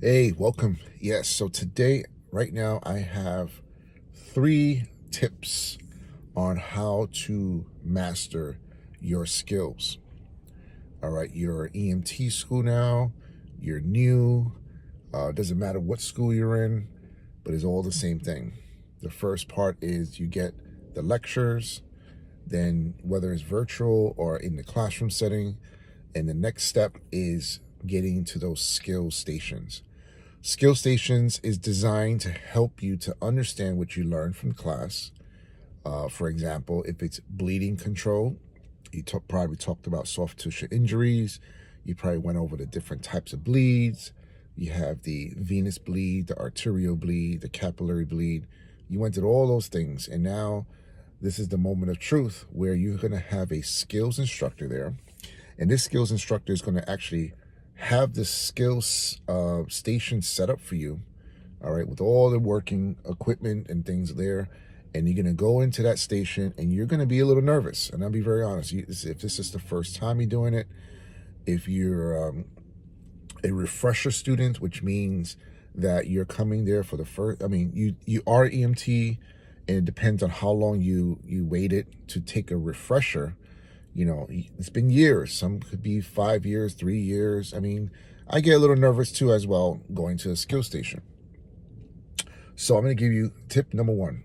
Hey, welcome. Yes, so today, right now, I have 3 tips on how to master your skills. All right, you're EMT school now, you're new, doesn't matter what school you're in, but it's all the same thing. The first part is you get the lectures, then whether it's virtual or in the classroom setting, and the next step is getting to those skill stations. Skill stations is designed to help you to understand what you learned from class. For example, if it's bleeding control, you probably talked about soft tissue injuries. You probably went over the different types of bleeds. You have the venous bleed, the arterial bleed, the capillary bleed. You went through all those things. And now this is the moment of truth where you're going to have a skills instructor there. And this skills instructor is going to actually have the skills station set up for you, all right, with all the working equipment and things there. And you're going to go into that station and you're going to be a little nervous. And I'll be very honest, if this is the first time you're doing it, if you're a refresher student, which means that you're coming there for the first, you are EMT, and it depends on how long you waited to take a refresher. It's been years. Some could be 5 years, 3 years. I get a little nervous too as well going to a skill station. So I'm going to give you tip number one.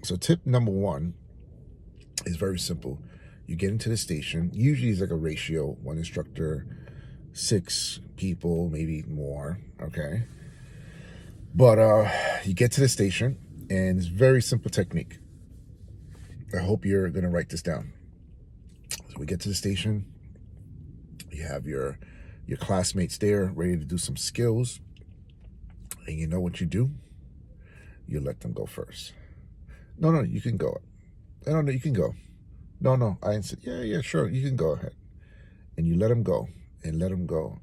So tip number one is very simple. You get into the station. Usually it's like a ratio, 1 instructor, 6 people, maybe more, okay? But you get to the station, and it's a very simple technique. I hope you're going to write this down. So we get to the station. You have your classmates there ready to do some skills. And you know what you do? You let them go first. No, you can go. I don't know, you can go. No, I said, yeah, sure, you can go ahead. And you let them go and let them go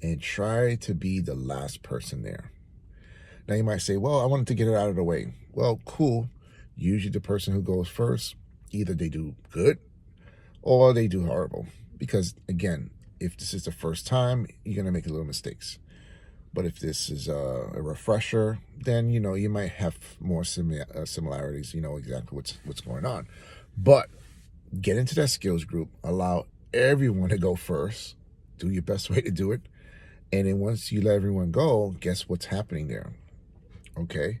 and try to be the last person there. Now you might say, well, I wanted to get it out of the way. Well, cool. Usually the person who goes first, either they do good or they do horrible. Because again, if this is the first time, you're going to make little mistakes. But if this is a refresher, then, you might have more similarities, exactly what's going on. But get into that skills group, allow everyone to go first, do your best way to do it. And then once you let everyone go, guess what's happening there? Okay?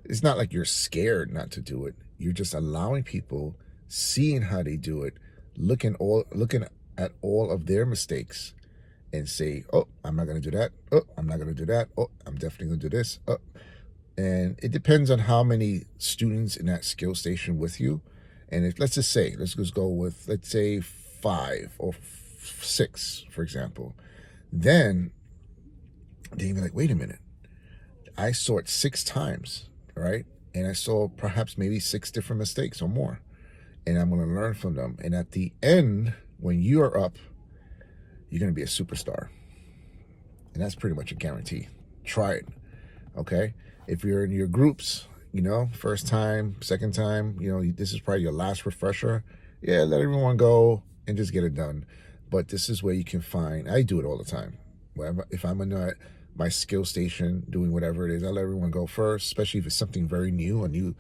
It's not like you're scared not to do it. You're just allowing people, seeing how they do it, looking at all of their mistakes, and say, oh, I'm not going to do that. Oh, I'm not going to do that. Oh, I'm definitely going to do this. Oh. And it depends on how many students in that skill station with you. And let's just go with, let's say 5 or 6, for example. Then they'd be like, wait a minute. I saw it 6 times, right? And I saw perhaps maybe 6 different mistakes or more. And I'm going to learn from them. And at the end, when you are up, you're going to be a superstar. And that's pretty much a guarantee. Try it, okay? If you're in your groups, first time, second time, this is probably your last refresher, let everyone go and just get it done. But this is where you can find, I do it all the time. If I'm in my skill station doing whatever it is, I let everyone go first, especially if it's something very new, a new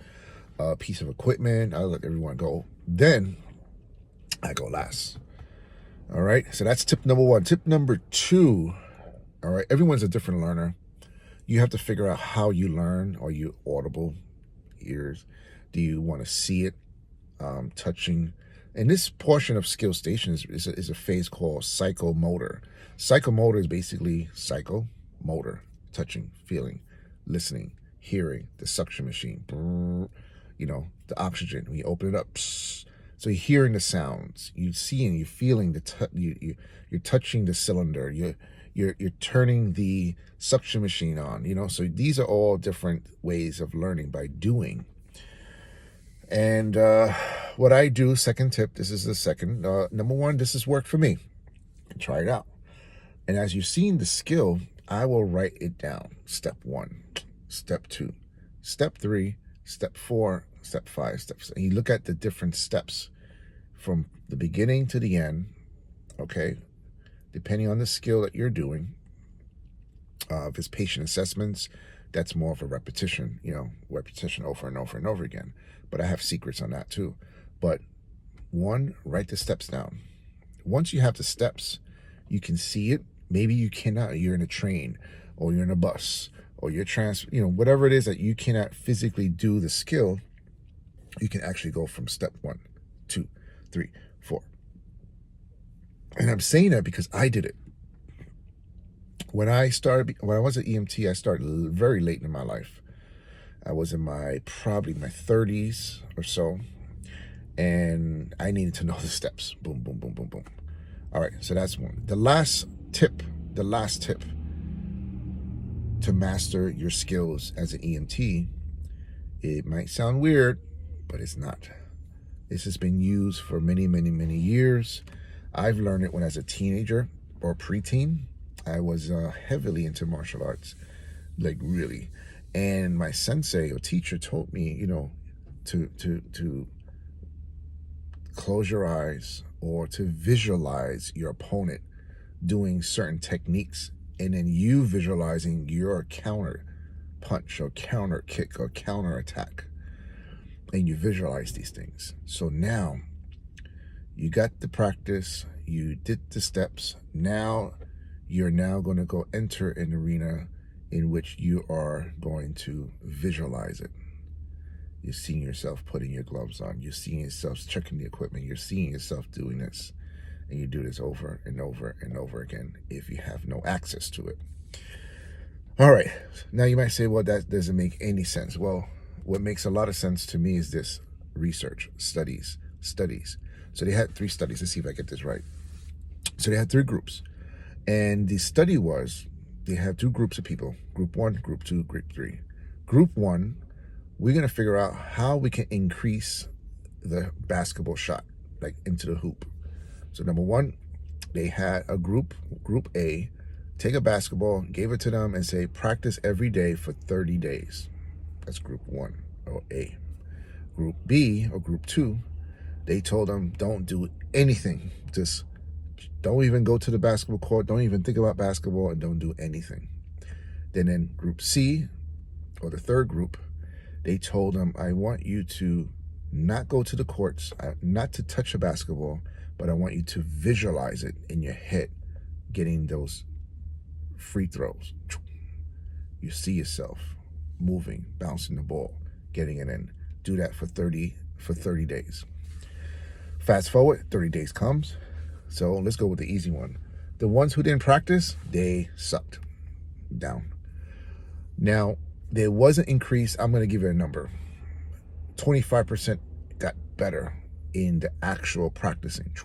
piece of equipment. I let everyone go. Then I go last. All right, so that's tip number 1. Tip number 2, all right, everyone's a different learner. You have to figure out how you learn. Are you audible ears? Do you want to see it, touching? And this portion of skill station is a phase called psychomotor. Psychomotor is basically psychomotor, touching, feeling, listening, hearing, the suction machine, the oxygen. When you open it up, psst. So you're hearing the sounds, you're seeing, you're feeling you're touching the cylinder, you're turning the suction machine on, so these are all different ways of learning by doing. And what I do, second tip, this is the second, number 1, this has worked for me. Try it out. And as you've seen the skill, I will write it down. Step 1, step 2, step 3, step 4, step 5, step 6. And you look at the different steps from the beginning to the end, okay, depending on the skill that you're doing. If it's patient assessments, that's more of a repetition, repetition over and over and over again. But I have secrets on that too. But one, write the steps down. Once you have the steps, you can see it. Maybe you cannot. You're in a train, or you're in a bus, or you're whatever it is that you cannot physically do the skill. You can actually go from step 1, 2, 3, 4. And I'm saying that because I did it. When I was an EMT, I started very late in my life. I was in probably my 30s or so, and I needed to know the steps. Boom, boom, boom, boom, boom. All right, so that's one. The last tip to master your skills as an EMT, it might sound weird, but it's not. This has been used for many, many, many years. I've learned it when I was a teenager or preteen. I was heavily into martial arts, like really. And my sensei or teacher told me, to close your eyes or to visualize your opponent doing certain techniques, and then you visualizing your counter punch or counter kick or counter attack. And you visualize these things. So now you got the practice, you did the steps. Now you're going to go enter an arena in which you are going to visualize it. You're seeing yourself putting your gloves on. You're seeing yourself checking the equipment. You're seeing yourself doing this. And you do this over and over and over again if you have no access to it. All right. Now you might say, well, that doesn't make any sense. Well, what makes a lot of sense to me is this: research, studies. So they had 3 studies. Let's see if I get this right. So they had 3 groups. And the study was, they had 2 groups of people, group 1, group 2, group 3. Group 1, we're going to figure out how we can increase the basketball shot, like into the hoop. So number 1, they had a group A, take a basketball, gave it to them and say, practice every day for 30 days. That's group 1 or A. Group B or group 2, they told them, don't do anything. Just don't even go to the basketball court. Don't even think about basketball, and don't do anything. Then in group C, or the third group, they told them, I want you to not go to the courts, not to touch a basketball, but I want you to visualize it in your head, getting those free throws. You see yourself moving, bouncing the ball, getting it in. Do that for 30 days. Fast forward, 30 days comes. So let's go with the easy one. The ones who didn't practice, they sucked. Down. Now, there was an increase. I'm going to give you a number. 25% got better in the actual practicing.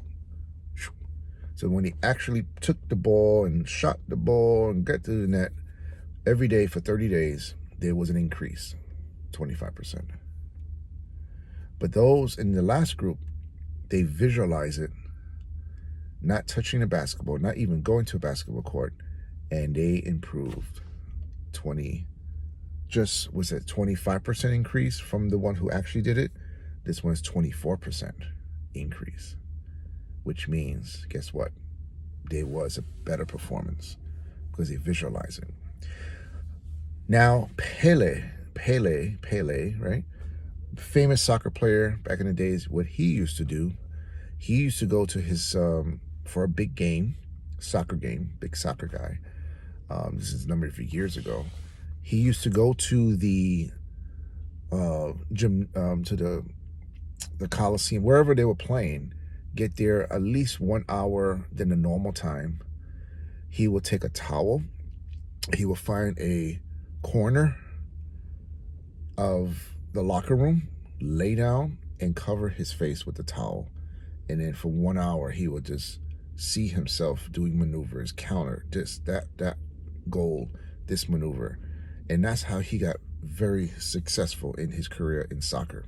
So when he actually took the ball and shot the ball and got to the net every day for 30 days, there was an increase, 25%. But those in the last group, they visualize it, not touching the basketball, not even going to a basketball court, and they improved 25% increase from the one who actually did it. This one's 24% increase, which means, guess what? There was a better performance because they visualize it. Now, Pele, right? Famous soccer player back in the days, what he used to do, he used to go to his, for a big game, big soccer guy. This is a number of years ago. He used to go to the gym, to the Coliseum, wherever they were playing, get there at least 1 hour than the normal time. He would take a towel. He would find a corner of the locker room, lay down and cover his face with the towel. And then for 1 hour, he would just see himself doing maneuvers, counter, this, that goal, this maneuver. And that's how he got very successful in his career in soccer.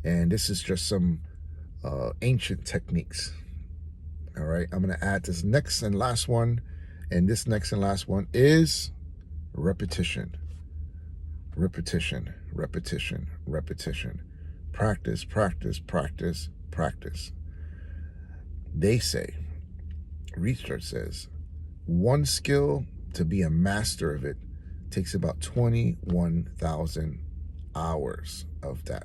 And this is just some ancient techniques. All right, I'm going to add this next and last one. And this next and last one is repetition. Repetition. Practice. They say, research says, one skill to be a master of it takes about 21,000 hours of that.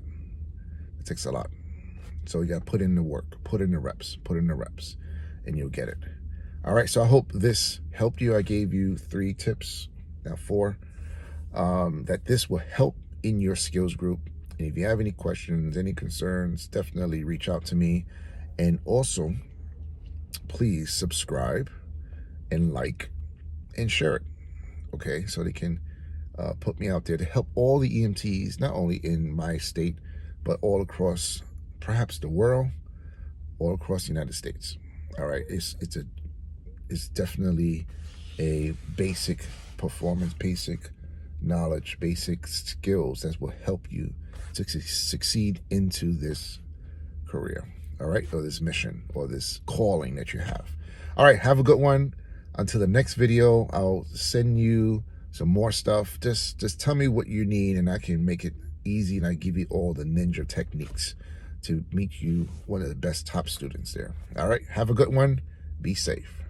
It takes a lot. So you got to put in the work, put in the reps, and you'll get it. All right, so I hope this helped you. I gave you 3 tips, now 4, that this will help in your skills group. And if you have any questions, any concerns, definitely reach out to me. And also, please subscribe and like and share it, okay? So they can put me out there to help all the EMTs, not only in my state, but all across perhaps the world, all across the United States. All right, it's definitely a basic performance, basic knowledge, basic skills that will help you to succeed into this career, all right, or this mission or this calling that you have. All right, have a good one. Until the next video, I'll send you some more stuff. Just tell me what you need and I can make it easy, and I give you all the ninja techniques to make you one of the best top students there. All right, have a good one. Be safe.